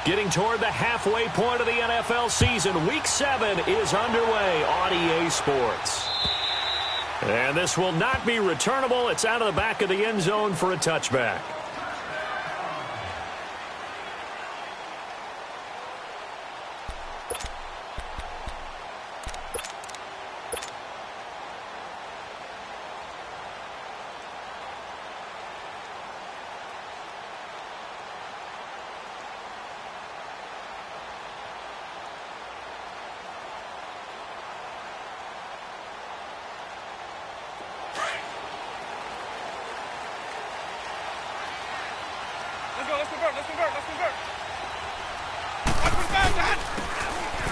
Getting toward the halfway point of the NFL season. Week 7 is underway on EA Sports. And this will not be returnable. It's out of the back of the end zone for a touchback.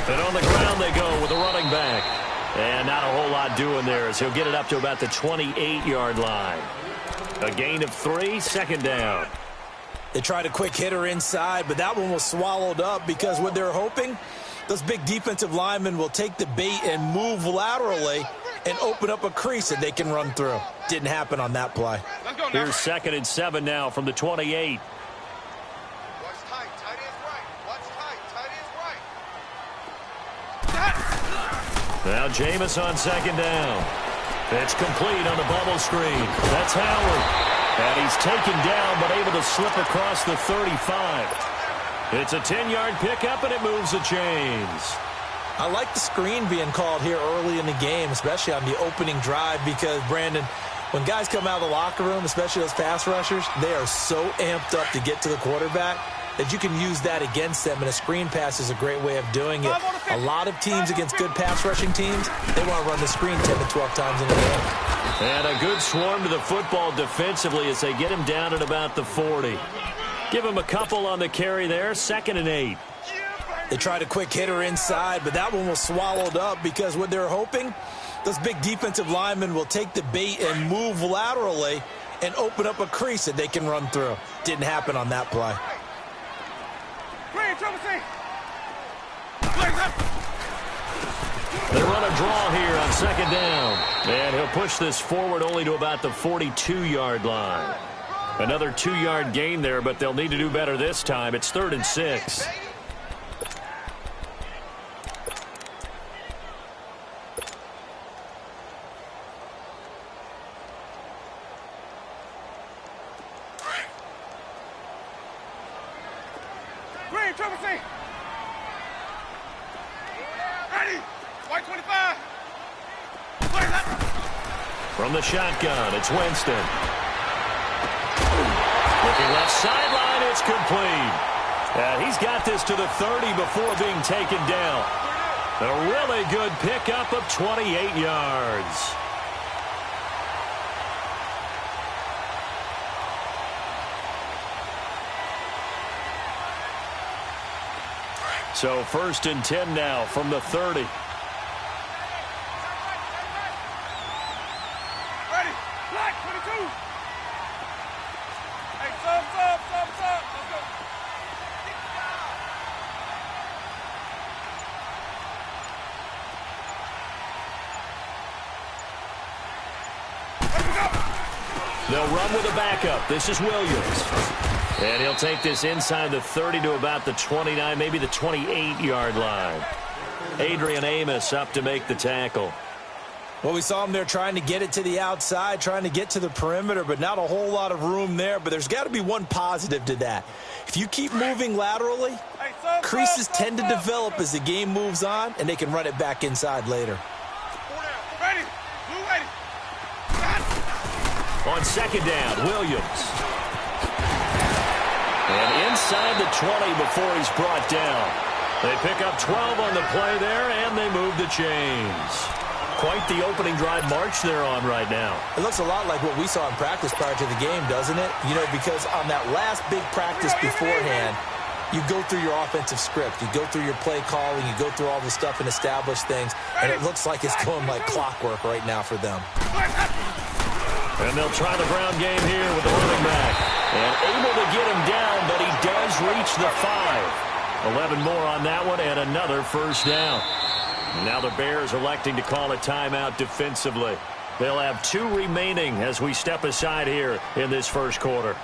And on the ground they go with a running back. And not a whole lot doing there as he'll get it up to about the 28-yard line. A gain of 3, second down. They tried a quick hitter inside, but that one was swallowed up because what they're hoping, those big defensive linemen will take the bait and move laterally and open up a crease that they can run through. Didn't happen on that play. Here's 2nd and 7 now from the 28. Now Jameis on 2nd down. It's complete on the bubble screen. That's Howard. And he's taken down but able to slip across the 35. It's a 10-yard pickup and it moves the chains. I like the screen being called here early in the game, especially on the opening drive because, Brandon, when guys come out of the locker room, especially those pass rushers, they are so amped up to get to the quarterback that you can use that against them, and a screen pass is a great way of doing it. A lot of teams against good pass rushing teams, they want to run the screen 10 to 12 times in a game. And a good swarm to the football defensively as they get him down at about the 40. Give him a couple on the carry there, 2nd and 8. They tried a quick hitter inside, but that one was swallowed up because what they're hoping, those big defensive linemen will take the bait and move laterally and open up a crease that they can run through. Didn't happen on that play. They run a draw here on 2nd down. And he'll push this forward only to about the 42-yard line. Another 2-yard gain there, but they'll need to do better this time. It's 3rd and 6. From the shotgun, it's Winston. Looking left sideline, it's complete. He's got this to the 30 before being taken down. A really good pickup of 28 yards. So 1st and 10 now from the 30. They'll run with a backup. This is Williams. And he'll take this inside the 30 to about the 29, maybe the 28-yard line. Adrian Amos up to make the tackle. Well, we saw him there trying to get it to the outside, trying to get to the perimeter, but not a whole lot of room there. But there's got to be one positive to that. If you keep moving laterally, creases tend to develop as the game moves on, and they can run it back inside later. On 2nd down, Williams. And inside the 20 before he's brought down. They pick up 12 on the play there, and they move the chains. Quite the opening drive march they're on right now. It looks a lot like what we saw in practice prior to the game, doesn't it? You know, because on that last big practice beforehand, you go through your offensive script. You go through your play calling. You go through all the stuff and establish things. And it looks like it's going like clockwork right now for them. And they'll try the ground game here with the running back. And able to get him down, but he does reach the 5. 11 more on that one and another first down. Now the Bears electing to call a timeout defensively. They'll have 2 remaining as we step aside here in this first quarter.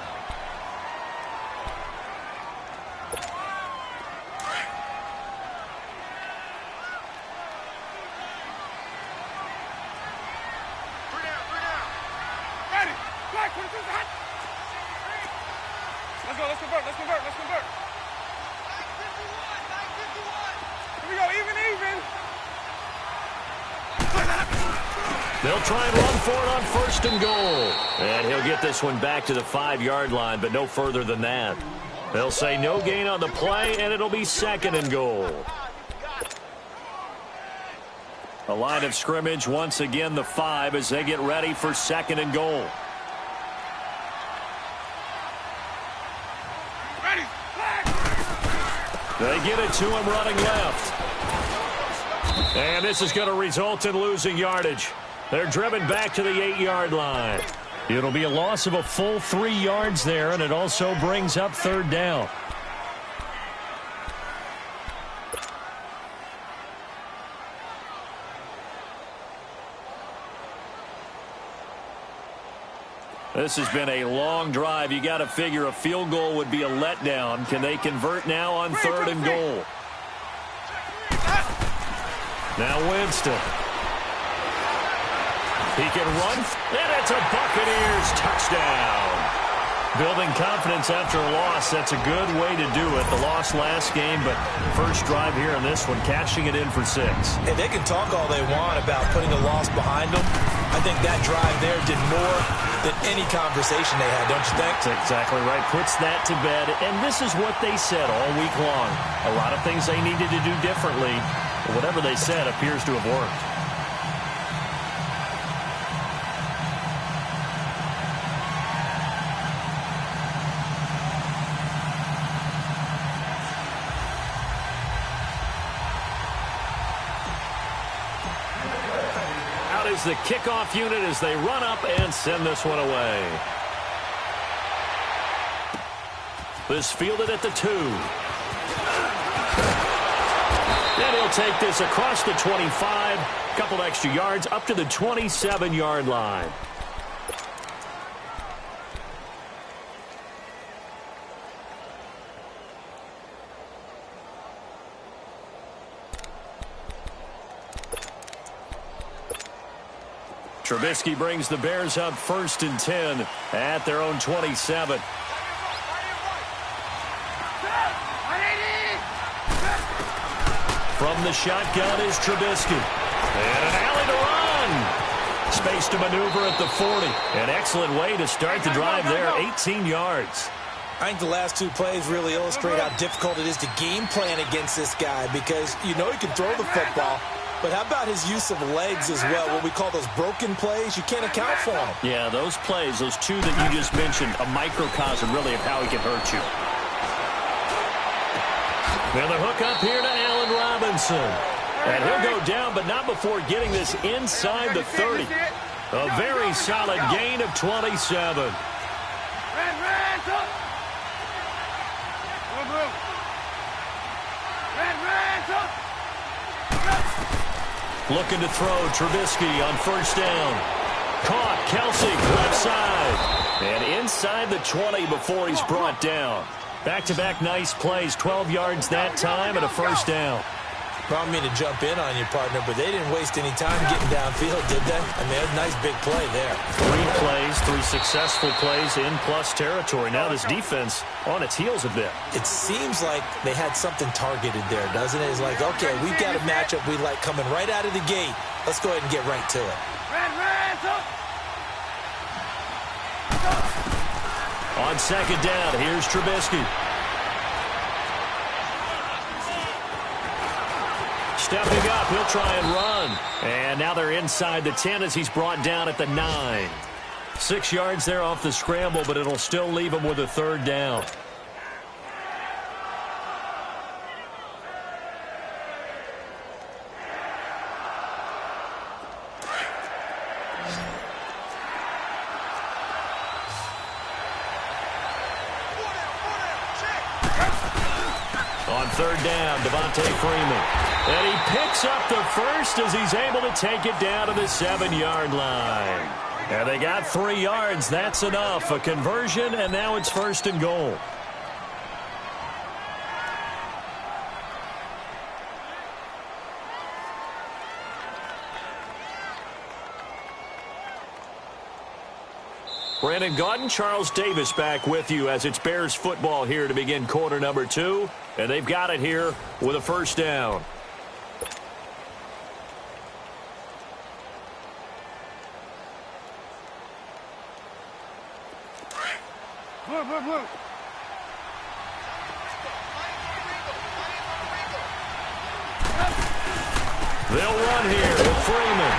Let's go. Let's convert. Let's convert. Let's convert. 9:51. Here we go. Even. They'll try and run for it on 1st and goal. And he'll get this one back to the 5-yard line, but no further than that. They'll say no gain on the play, and it'll be 2nd and goal. A line of scrimmage, once again the 5 as they get ready for 2nd and goal. They get it to him running left. And this is going to result in losing yardage. They're driven back to the 8-yard line. It'll be a loss of a full 3 yards there, and it also brings up 3rd down. This has been a long drive. You got to figure a field goal would be a letdown. Can they convert now on 3rd and goal? Now Winston. He can run, and it's a Buccaneers touchdown. Building confidence after a loss, that's a good way to do it. The loss last game, but first drive here in this one, cashing it in for 6. Hey, they can talk all they want about putting a loss behind them. I think that drive there did more than any conversation they had, don't you think? That's exactly right. Puts that to bed, and this is what they said all week long. A lot of things they needed to do differently, but whatever they said appears to have worked. Is the kickoff unit as they run up and send this one away. This fielded at the 2. And he'll take this across the 25. Couple extra yards up to the 27-yard line. Trubisky brings the Bears up 1st and 10 at their own 27. From the shotgun is Trubisky. And an alley to run. Space to maneuver at the 40. An excellent way to start the drive there, 18 yards. I think the last 2 plays really illustrate how difficult it is to game plan against this guy because you know he can throw the football. But how about his use of legs as well? What we call those broken plays, you can't account for them. Yeah, those plays, those 2 that you just mentioned, a microcosm really of how he can hurt you. Now the hook up here to Allen Robinson. And he'll go down, but not before getting this inside the 30. A very solid gain of 27. Looking to throw, Trubisky on 1st down. Caught, Kelsey, left side. And inside the 20 before he's brought down. Back-to-back nice plays, 12 yards that time and a 1st down. I don't mean to jump in on your partner, but they didn't waste any time getting downfield, did they? I mean, a nice big play there. 3 plays, 3 successful plays in plus territory. Now this defense on its heels a bit. It seems like they had something targeted there, doesn't it? It's like, okay, we've got a matchup we like coming right out of the gate. Let's go ahead and get right to it. On 2nd down, here's Trubisky. Stepping up, he'll try and run. And now they're inside the 10 as he's brought down at the 9. 6 yards there off the scramble, but it'll still leave him with a 3rd down. On 3rd down, Devontae Freeman. And he picks up the first as he's able to take it down to the 7-yard line. And they got 3 yards. That's enough. A conversion, and now it's 1st and goal. Brandon Gaudin, Charles Davis back with you as it's Bears football here to begin quarter number 2. And they've got it here with a first down. Blue. They'll run here with Freeman.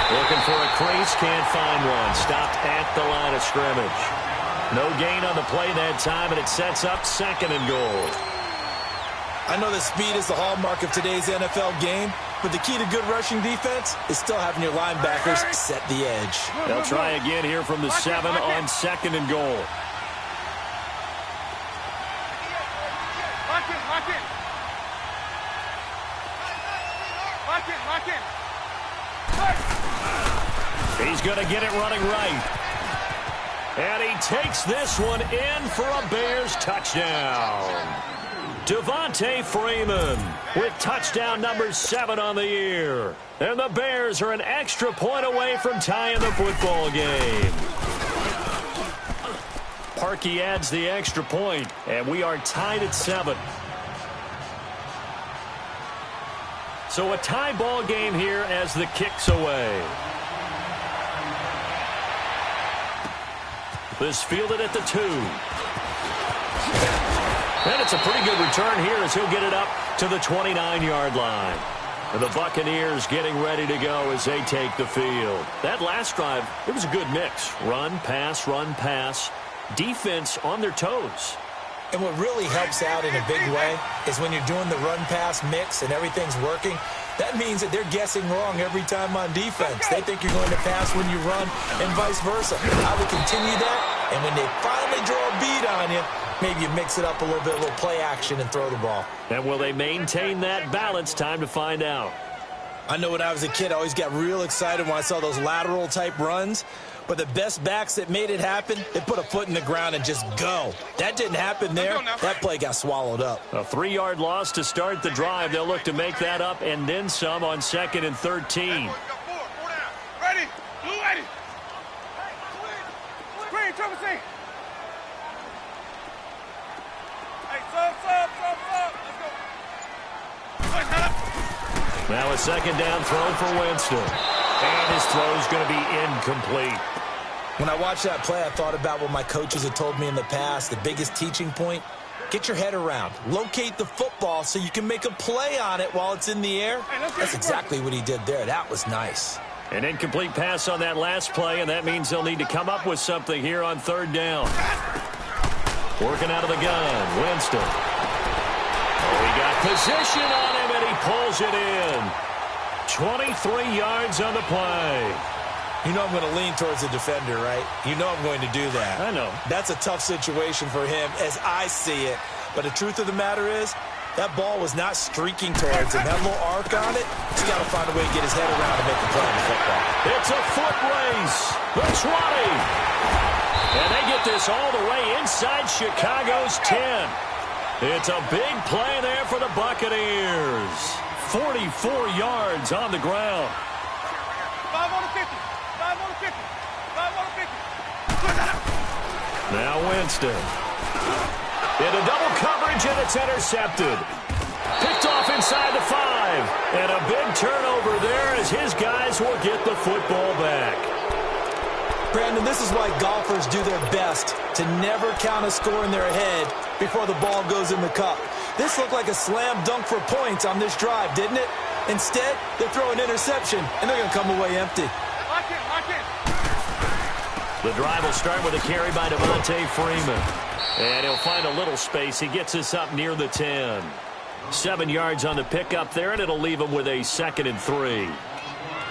Looking for a crease, can't find one. Stopped at the line of scrimmage. No gain on the play that time, and it sets up 2nd and goal. I know that speed is the hallmark of today's NFL game, but the key to good rushing defense is still having your linebackers set the edge. They'll try again here from the 7 on 2nd and goal. Lock in. He's going to get it running right. And he takes this one in for a Bears touchdown. Devontae Freeman with touchdown number 7 on the year. And the Bears are an extra point away from tying the football game. Parkey adds the extra point, and we are tied at 7. So a tie ball game here as the kick's away. This fielded at the 2. And it's a pretty good return here as he'll get it up to the 29-yard line. And the Buccaneers getting ready to go as they take the field. That last drive, it was a good mix. Run, pass. Defense on their toes. And what really helps out in a big way is when you're doing the run-pass mix and everything's working, that means that they're guessing wrong every time on defense. They think you're going to pass when you run and vice versa. I would continue that, and when they finally draw a beat on you, maybe you mix it up a little bit, a little play action, and throw the ball. And will they maintain that balance? Time to find out. I know when I was a kid, I always got real excited when I saw those lateral-type runs. But the best backs that made it happen, they put a foot in the ground and just go. That didn't happen there. That play got swallowed up. A 3-yard loss to start the drive. They'll look to make that up and then some on 2nd and 13. Ready. Blue ready. Green, triple C. Hey, sub. Let's go. Now a 2nd down throw for Winston. And his throw's going to be incomplete. When I watched that play, I thought about what my coaches had told me in the past. The biggest teaching point, get your head around. Locate the football so you can make a play on it while it's in the air. That's exactly what he did there. That was nice. An incomplete pass on that last play, and that means they'll need to come up with something here on 3rd down. Working out of the gun, Winston. Oh, he got position on him, and he pulls it in. 23 yards on the play. You know I'm going to lean towards the defender, right? You know I'm going to do that. I know. That's a tough situation for him as I see it. But the truth of the matter is, that ball was not streaking towards him. That little arc on it, he's got to find a way to get his head around and make the play on the football. It's a foot race. The 20. And they get this all the way inside Chicago's 10. It's a big play there for the Buccaneers. 44 yards on the ground. 5 on the 50. 5 on the 50. 5 on the 50. Now Winston. Into double coverage, and it's intercepted. Picked off inside the 5. And a big turnover there as his guys will get the football back. Brandon, this is why golfers do their best to never count a score in their head before the ball goes in the cup. This looked like a slam dunk for points on this drive, didn't it? Instead, they throw an interception, and they're going to come away empty. Lock in. The drive will start with a carry by Devontae Freeman. And he'll find a little space. He gets us up near the 10. 7 yards on the pickup there, and it'll leave him with a 2nd and 3.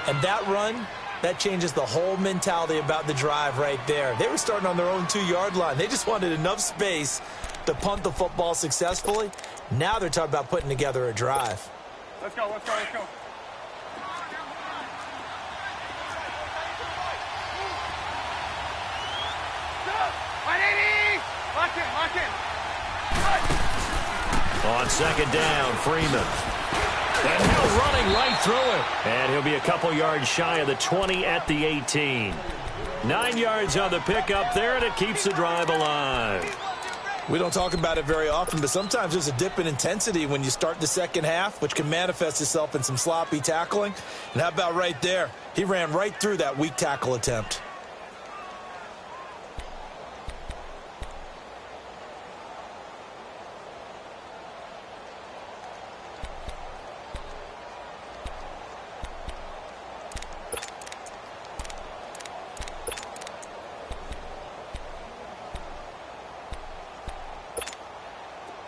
And that run, that changes the whole mentality about the drive right there. They were starting on their own 2-yard line. They just wanted enough space to punt the football successfully. Now they're talking about putting together a drive. Let's go. 180. Lock in. On 2nd down, Freeman. And he'll running right through it. And he'll be a couple yards shy of the 20 at the 18. 9 yards on the pickup there, and it keeps the drive alive. We don't talk about it very often, but sometimes there's a dip in intensity when you start the second half, which can manifest itself in some sloppy tackling. And how about right there? He ran right through that weak tackle attempt.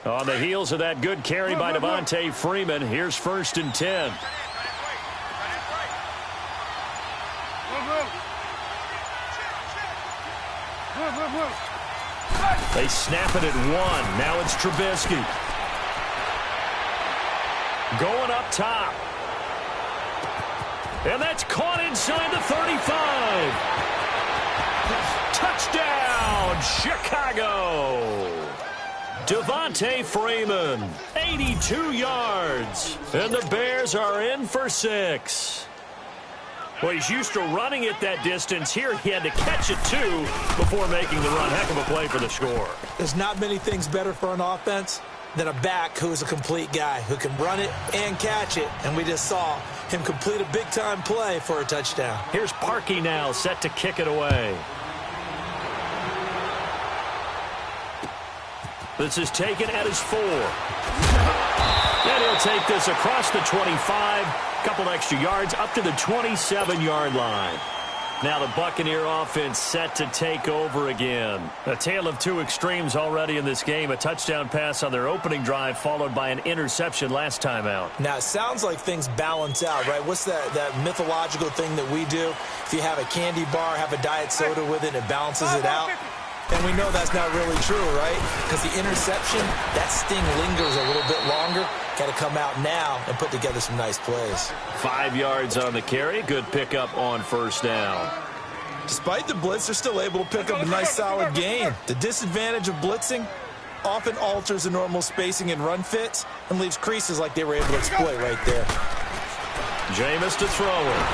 On the heels of that good carry by Devontae Freeman, here's 1st and 10. They snap it at 1. Now it's Trubisky. Going up top. And that's caught inside the 35. Touchdown, Chicago. Devontae Freeman, 82 yards. And the Bears are in for 6. Well, he's used to running it that distance. Here he had to catch it, too, before making the run. Heck of a play for the score. There's not many things better for an offense than a back who's a complete guy, who can run it and catch it. And we just saw him complete a big-time play for a touchdown. Here's Parkey now, set to kick it away. This is taken at his 4. And he'll take this across the 25. Couple extra yards up to the 27-yard line. Now the Buccaneer offense set to take over again. A tale of two extremes already in this game. A touchdown pass on their opening drive followed by an interception last time out. Now, it sounds like things balance out, right? What's that mythological thing that we do? If you have a candy bar, have a diet soda with it, it balances it out. And we know that's not really true, right? Because the interception, that sting lingers a little bit longer. Got to come out now and put together some nice plays. 5 yards on the carry. Good pickup on 1st down. Despite the blitz, they're still able to pick up a nice solid gain. The disadvantage of blitzing often alters the normal spacing and run fits and leaves creases like they were able to exploit right there. Jameis to throw it.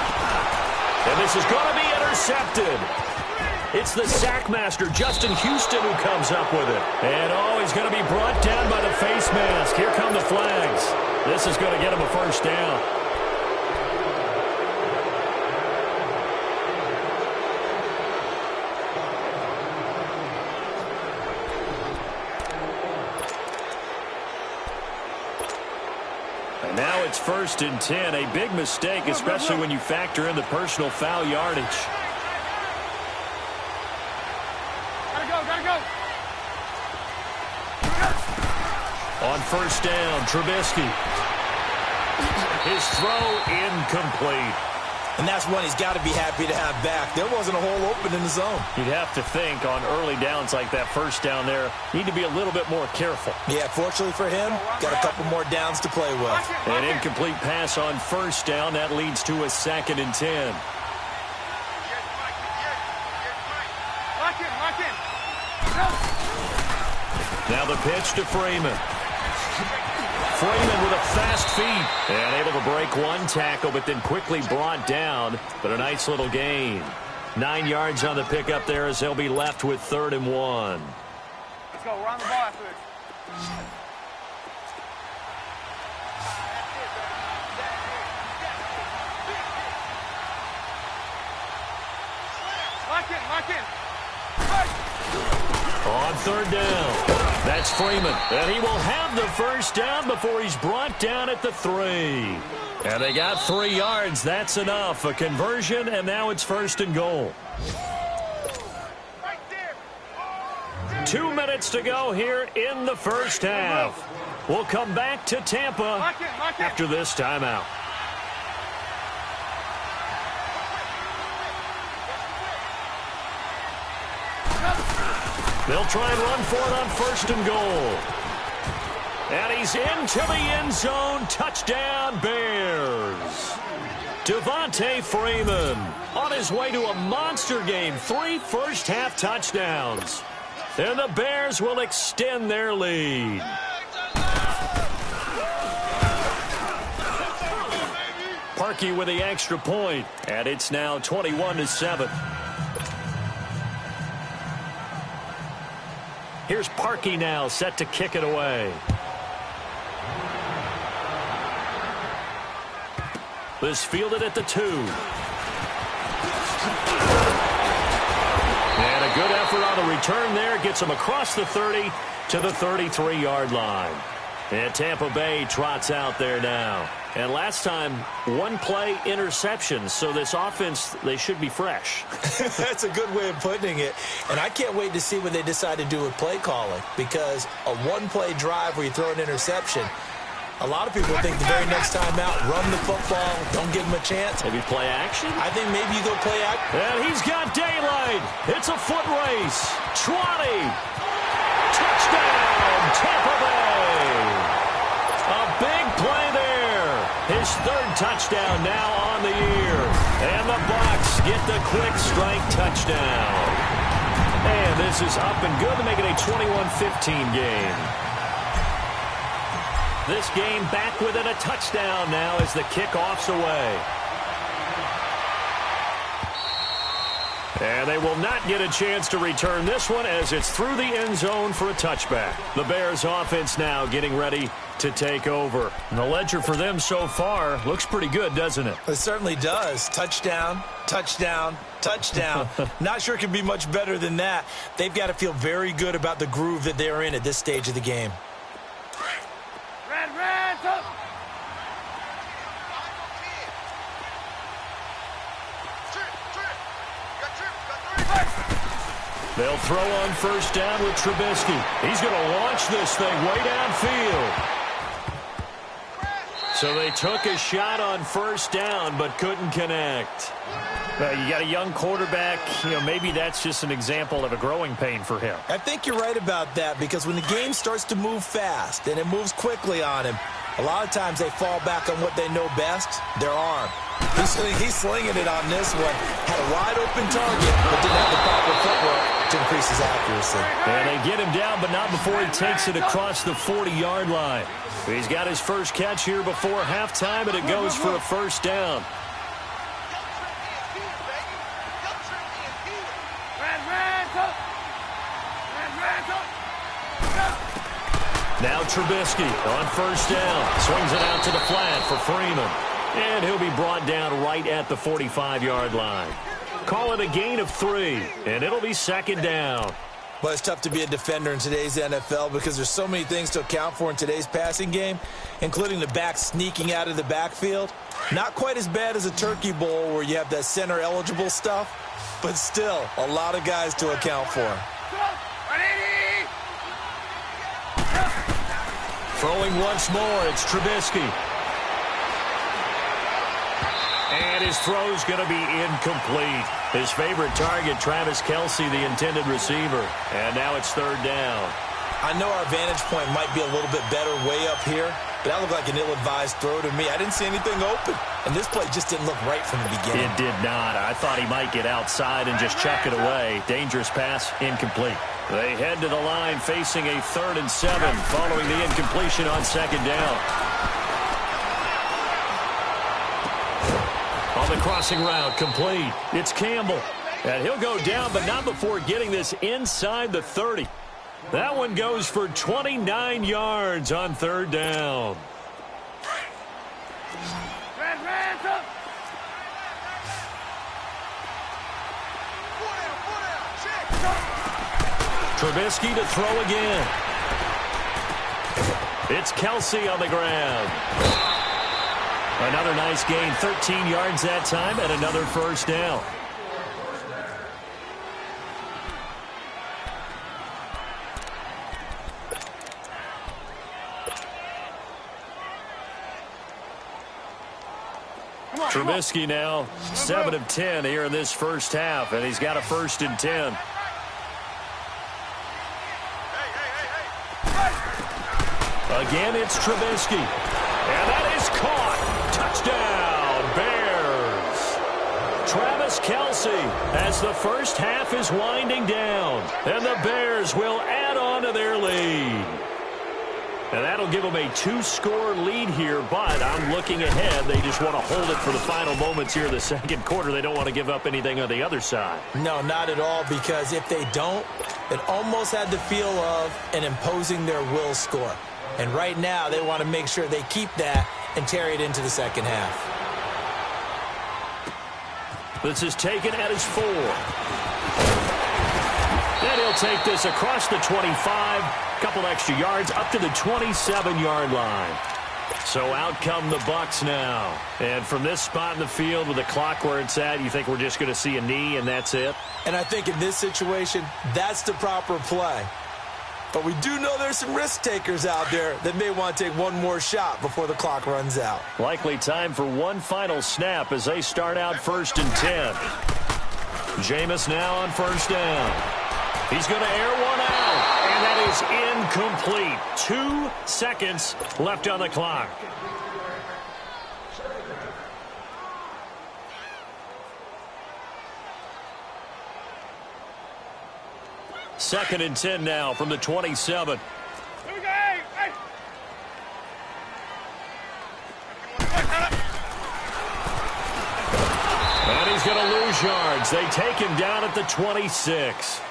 And this is going to be intercepted. It's the sackmaster, Justin Houston, who comes up with it. And, he's going to be brought down by the face mask. Here come the flags. This is going to get him a 1st down. And now it's 1st and 10. A big mistake, especially when you factor in the personal foul yardage. On 1st down, Trubisky. His throw incomplete. And that's one he's got to be happy to have back. There wasn't a hole open in the zone. You'd have to think on early downs like that 1st down there, need to be a little bit more careful. Yeah, fortunately for him, got a couple more downs to play with. An incomplete pass on 1st down. That leads to a 2nd and 10. Now the pitch to Freeman. Freeman with a fast feet and able to break one tackle, but then quickly brought down. But a nice little gain. 9 yards on the pickup there as they'll be left with 3rd and 1. Let's go. Run the ball after this. Lock in. On 3rd down. That's Freeman. And he will have the 1st down before he's brought down at the 3. And they got 3 yards. That's enough. A conversion, and now it's 1st and goal. 2 minutes to go here in the 1st half. We'll come back to Tampa after this timeout. They'll try and run for it on 1st and goal. And he's into the end zone. Touchdown, Bears. Devontae Freeman on his way to a monster game. 3 first-half touchdowns. And the Bears will extend their lead. Parkey with the extra point. And it's now 21-7. Here's Parkey now, set to kick it away. This fielded at the 2. And a good effort on the return there. Gets him across the 30 to the 33-yard line. And Tampa Bay trots out there now. And last time, one play interception. So this offense, they should be fresh. That's a good way of putting it. And I can't wait to see what they decide to do with play calling. Because a one-play drive where you throw an interception, a lot of people think the very next time out, run the football, don't give them a chance. Maybe play action? I think maybe you go play action. And he's got daylight. It's a foot race. 20. Touchdown, Tampa Bay. A big play there. His third touchdown now on the year. And the Bucs get the quick strike touchdown. And this is up and good to make it a 21-15 game. This game back within a touchdown now as the kickoff's away. And they will not get a chance to return this one as it's through the end zone for a touchback. The Bears offense now getting ready to take over. And the ledger for them so far looks pretty good, doesn't it? It certainly does. Touchdown, touchdown, touchdown. Not sure it can be much better than that. They've got to feel very good about the groove that they're in at this stage of the game. They'll throw on first down with Trubisky. He's going to launch this thing way downfield. So they took a shot on first down but couldn't connect. You got a young quarterback. Maybe that's just an example of a growing pain for him. I think you're right about that because when the game starts to move fast and it moves quickly on him, a lot of times they fall back on what they know best, their arm. He's slinging it on this one. Had a wide open target, but didn't have the proper footwork to increase his accuracy. And they get him down, but not before he takes it across the 40-yard line. He's got his first catch here before halftime, and it goes for a first down. Now Trubisky on first down. Swings it out to the flat for Freeman. And he'll be brought down right at the 45-yard line. Call it a gain of 3, and it'll be second down. But it's tough to be a defender in today's NFL because there's so many things to account for in today's passing game, including the back sneaking out of the backfield. Not quite as bad as a turkey bowl where you have that center-eligible stuff, but still a lot of guys to account for. Throwing once more, it's Trubisky. And his throw's going to be incomplete. His favorite target, Travis Kelce, the intended receiver. And now it's third down. I know our vantage point might be a little bit better way up here, but that looked like an ill-advised throw to me. I didn't see anything open. And this play just didn't look right from the beginning. It did not. I thought he might get outside and just chuck it away. Dangerous pass, incomplete. They head to the line facing a 3rd and 7 following the incompletion on second down. On the crossing route, complete. It's Campbell. And he'll go down, but not before getting this inside the 30. That one goes for 29 yards on third down. Trubisky to throw again. It's Kelce on the ground. Another nice gain, 13 yards that time, and another first down. Trubisky now 7 of 10 here in this first half, and he's got a 1st and 10. Again, it's Trubisky. And that is caught. Touchdown, Bears. Travis Kelce as the first half is winding down. And the Bears will add on to their lead. And that'll give them a 2-score lead here, but I'm looking ahead. They just want to hold it for the final moments here in the second quarter. They don't want to give up anything on the other side. No, not at all, because if they don't, it almost had the feel of an imposing their will score. And right now, they want to make sure they keep that and carry it into the second half. This is taken at his 4. Then he'll take this across the 25, couple extra yards up to the 27-yard line. So out come the Bucs now. And from this spot in the field with the clock where it's at, you think we're just going to see a knee and that's it? And I think in this situation, that's the proper play. But we do know there's some risk takers out there that may want to take one more shot before the clock runs out. Likely time for one final snap as they start out 1st and 10. Jameis now on 1st down. He's going to air one out, and that is incomplete. 2 seconds left on the clock. Second and 10 now from the 27. Here we go. Hey. And he's going to lose yards. They take him down at the 26.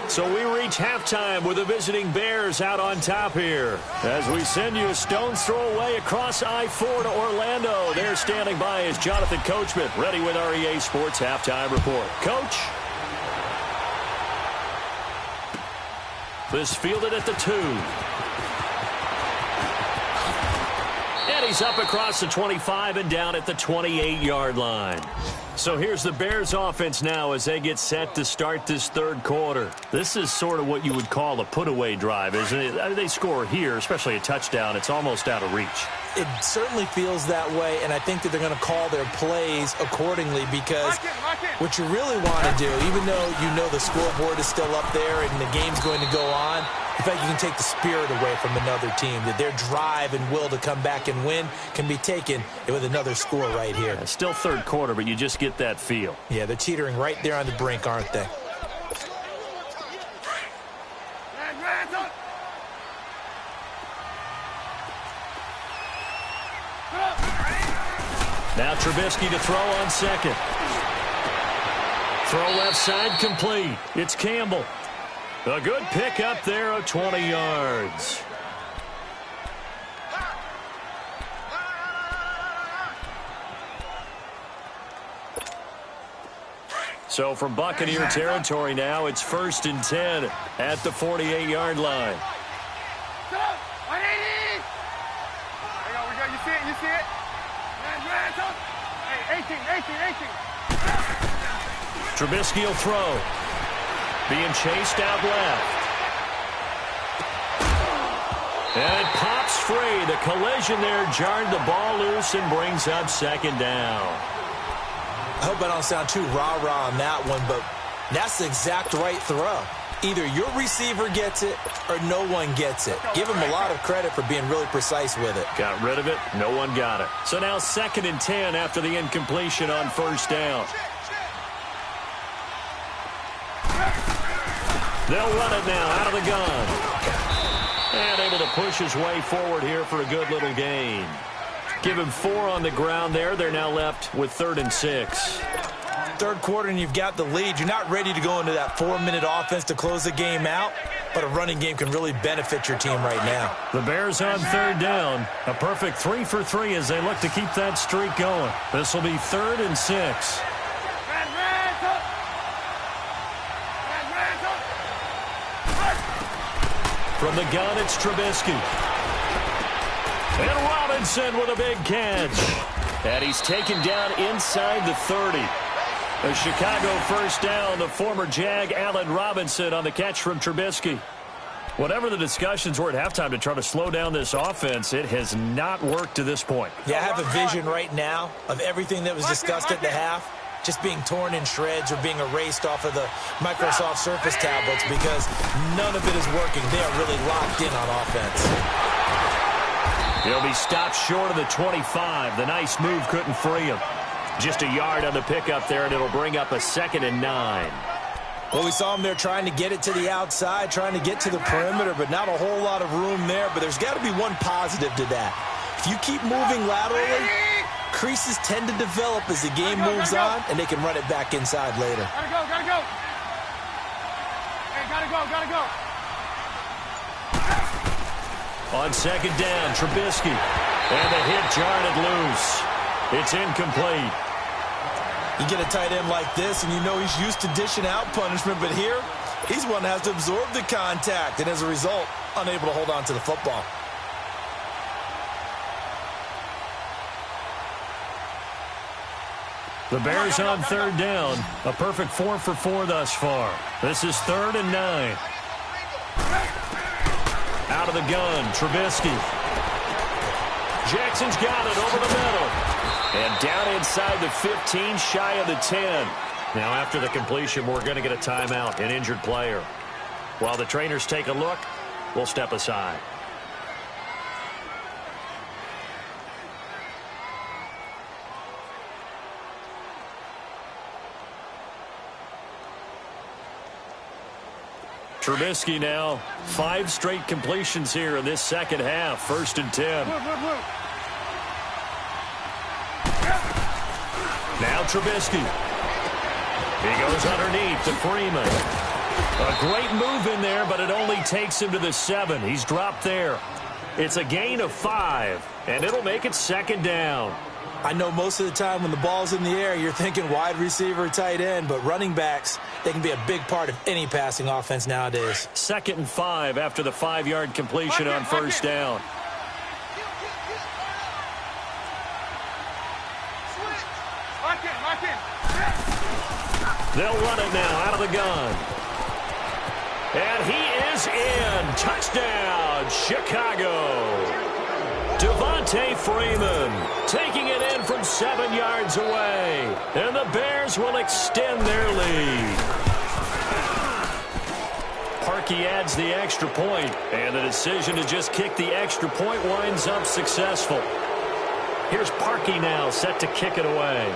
So we reach halftime with the visiting Bears out on top here. As we send you a stone's throw away across I-4 to Orlando. There standing by is Jonathan Coachman, ready with our EA Sports Halftime Report. Coach? This fielded at the 2. And he's up across the 25 and down at the 28-yard line. So here's the Bears offense now as they get set to start this third quarter. This is sort of what you would call a put-away drive, isn't it? I mean, they score here, especially a touchdown. It's almost out of reach. It certainly feels that way, and I think that they're going to call their plays accordingly because what you really want to do, even though you know the scoreboard is still up there and the game's going to go on, in fact, you can take the spirit away from another team, that their drive and will to come back and win can be taken with another score right here. It's still third quarter, but you just get that feel. Yeah, they're teetering right there on the brink, aren't they? Now Trubisky to throw on second. Throw left side complete. It's Campbell. A good pick up there of 20 yards. So from Buccaneer territory now, it's 1st and 10 at the 48-yard line. You see it? You see it? Hey, 18. Trubisky will throw. Being chased out left. And it pops free. The collision there jarred the ball loose and brings up second down. I hope I don't sound too rah-rah on that one, but that's the exact right throw. Either your receiver gets it or no one gets it. Give him a lot of credit for being really precise with it. Got rid of it. No one got it. So now 2nd and 10 after the incompletion on 1st down. They'll run it now out of the gun. And able to push his way forward here for a good little gain. Give him 4 on the ground there. They're now left with 3rd and 6. Third quarter and you've got the lead. You're not ready to go into that 4-minute offense to close the game out, but a running game can really benefit your team right now. The Bears on 3rd down. A perfect 3 for 3 as they look to keep that streak going. This will be 3rd and 6. From the gun, it's Trubisky. And Robinson with a big catch. And he's taken down inside the 30. A Chicago 1st down, the former Jag Allen Robinson on the catch from Trubisky. Whatever the discussions were at halftime to try to slow down this offense, it has not worked to this point. Yeah, I have a vision right now of everything that was discussed at the half just being torn in shreds or being erased off of the Microsoft Surface tablets because none of it is working. They are really locked in on offense. He'll be stopped short of the 25. The nice move couldn't free him. Just a yard on the pickup there, and it'll bring up a 2nd and 9. Well, we saw him there trying to get it to the outside, trying to get to the perimeter, but not a whole lot of room there. But there's got to be one positive to that. If you keep moving laterally, creases tend to develop as the game moves on, and they can run it back inside later. Gotta go, gotta go. Hey, gotta go, gotta go. On second down, Trubisky. And the hit jarred it loose. It's incomplete. You get a tight end like this, and you know he's used to dishing out punishment, but here, he's one that has to absorb the contact, and as a result, unable to hold on to the football. The Bears on third down. A perfect 4 for 4 thus far. This is 3rd and 9. Out of the gun, Trubisky. Jackson's got it over the middle. And down inside the 15, shy of the 10. Now after the completion, we're going to get a timeout, an injured player. While the trainers take a look, we'll step aside. Trubisky now, 5 straight completions here in this second half. 1st and 10. Now Trubisky. He goes underneath to Freeman. A great move in there, but it only takes him to the 7. He's dropped there. It's a gain of 5, and it'll make it 2nd down. I know most of the time when the ball's in the air, you're thinking wide receiver, tight end, but running backs, they can be a big part of any passing offense nowadays. 2nd and 5 after the 5-yard completion on 1st down. They'll run it now out of the gun. And he is in. Touchdown, Chicago. Devontae Freeman taking it in from 7 yards away. And the Bears will extend their lead. Parkey adds the extra point, and the decision to just kick the extra point winds up successful. Here's Parkey now set to kick it away.